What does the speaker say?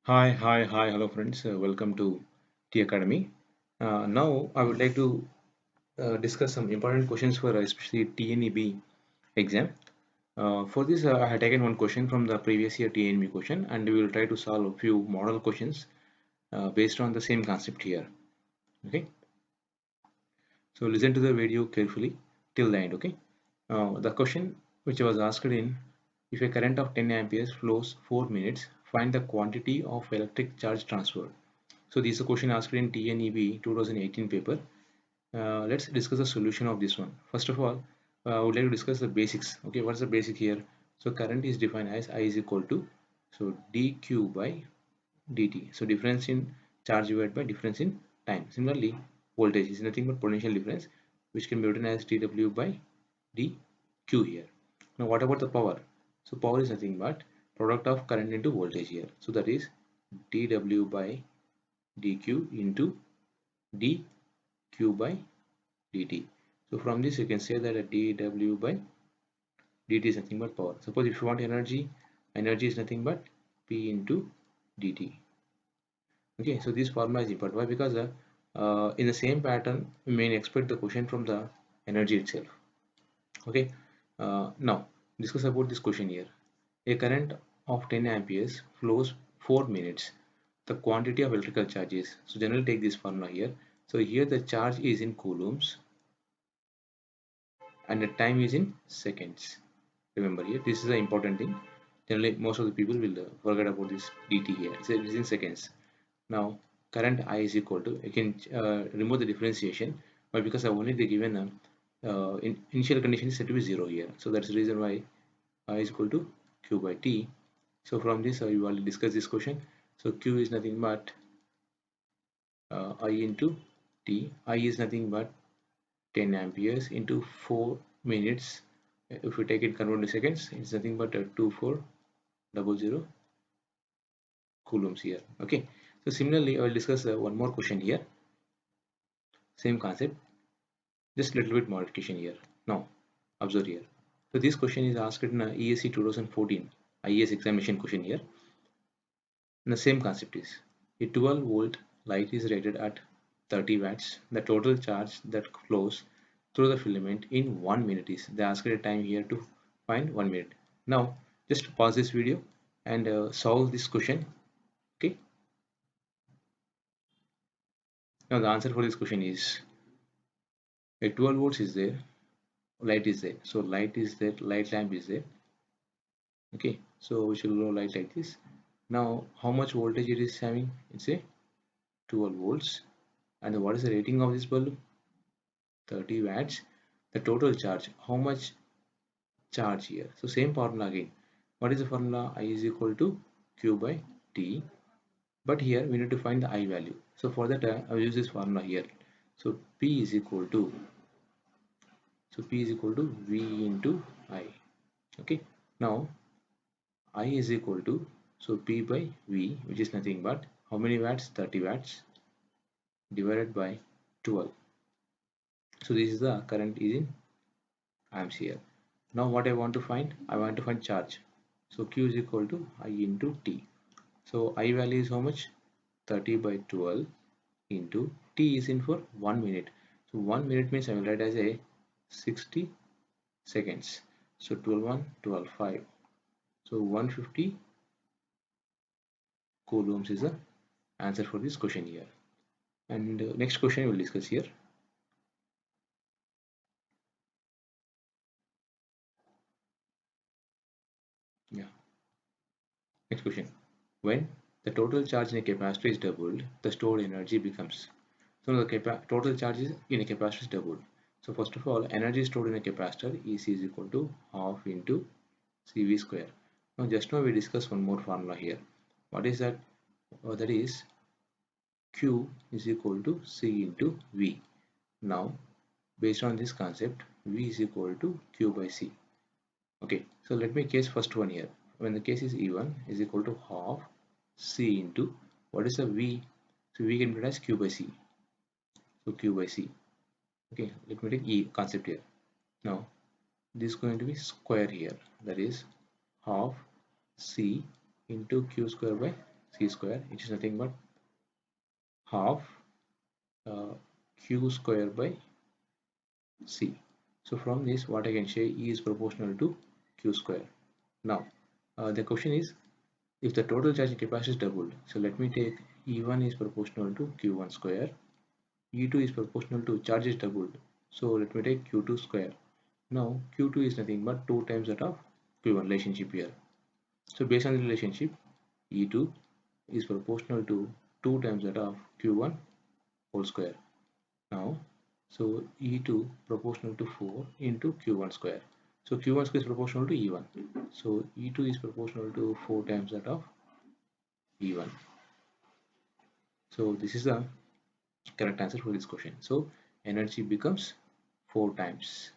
Hello friends. Welcome to T Academy. Now I would like to discuss some important questions for especially TNEB exam. For this, I have taken one question from the previous year TNEB question, and we will try to solve a few model questions based on the same concept here. Okay, so listen to the video carefully till the end. Okay, the question which was asked in: if a current of 10 amperes flows 4 minutes, find the quantity of electric charge transferred. So this is a question asked in TNEB 2018 paper. Let's discuss the solution of this one. First of all, I would like to discuss the basics. Okay, what's the basic here? So current is defined as I is equal to dq by dt. So difference in charge divided by difference in time. Similarly, voltage is nothing but potential difference, which can be written as dw by dq here. Now what about the power? So power is nothing but product of current into voltage here. So that is dw by dq into dq by dt. So from this you can say that a dw by dt is nothing but power. Suppose if you want energy, energy is nothing but p into dt. Okay, so this formula is important. Why? Because in the same pattern we may expect the question from the energy itself. Okay, now discuss about this question here. A current of 10 amperes flows 4 minutes. The quantity of electrical charges. So generally take this formula here. So here the charge is in coulombs and the time is in seconds. Remember here, this is the important thing. Generally most of the people will forget about this dt here. So it is in seconds. Now current I is equal to, you can remove the differentiation, but because I only the given initial condition is set to be 0 here, so that's the reason why I is equal to q by t. So from this you already discussed this question. So q is nothing but I into t. I is nothing but 10 amperes into 4 minutes. If we take it convert to seconds, it's nothing but 2400 coulombs here. Okay, so similarly I will discuss one more question here, same concept, just little bit modification here. Now observe here. So this question is asked in ESC 2014 IES examination question here, and the same concept is a 12-volt light is rated at 30 watts. The total charge that flows through the filament in 1 minute is, they asked a time here to find 1 minute. Now just pause this video and solve this question. Okay, now the answer for this question is a 12 volts is there, light is there, so light is there, light lamp is there. Okay, so we should go light like this. Now how much voltage it is having? It's a 12 volts. And what is the rating of this bulb? 30 watts. The total charge, how much charge here? So same formula again. What is the formula? I is equal to q by t, but here we need to find the I value. So for that I will use this formula here. So p is equal to, v into I. Okay, now I is equal to, so p by v, which is nothing but how many watts? 30 watts divided by 12. So this is the current is in amps here. Now what I want to find? I want to find charge. So q is equal to I into t. So I value is how much? 30 by 12 into t is in for 1 minute. So 1 minute means I will write as a 60 seconds. So 12 1 12 5. So 150 coulombs is the answer for this question here. And next question we will discuss here. Yeah. Next question. When the total charge in a capacitor is doubled, the stored energy becomes. So the total charge is in a capacitor is doubled. So first of all, energy stored in a capacitor EC is equal to half into CV square. Now just now we discussed one more formula here. What is that? That is Q is equal to C into V. Now based on this concept, V is equal to Q by C. Okay, so let me case first one here. When the case is E1 is equal to half C into, what is the V? So V can be written as Q by C. So Q by C. Okay, let me take E concept here. Now this is going to be square here, that is half C into Q square by C square, which is nothing but half uh, Q square by C. So from this, what I can say, E is proportional to Q square. Now, the question is, if the total charge and capacity is doubled, so let me take E1 is proportional to Q1 square, E2 is proportional to charge is doubled, so let me take Q2 square. Now, Q2 is nothing but 2 times that of Q1 relationship here. So based on the relationship, E2 is proportional to 2 times that of Q1 whole square. Now, so E2 proportional to 4 into Q1 square. So Q1 square is proportional to E1. So E2 is proportional to 4 times that of E1. So this is the correct answer for this question. So energy becomes 4 times.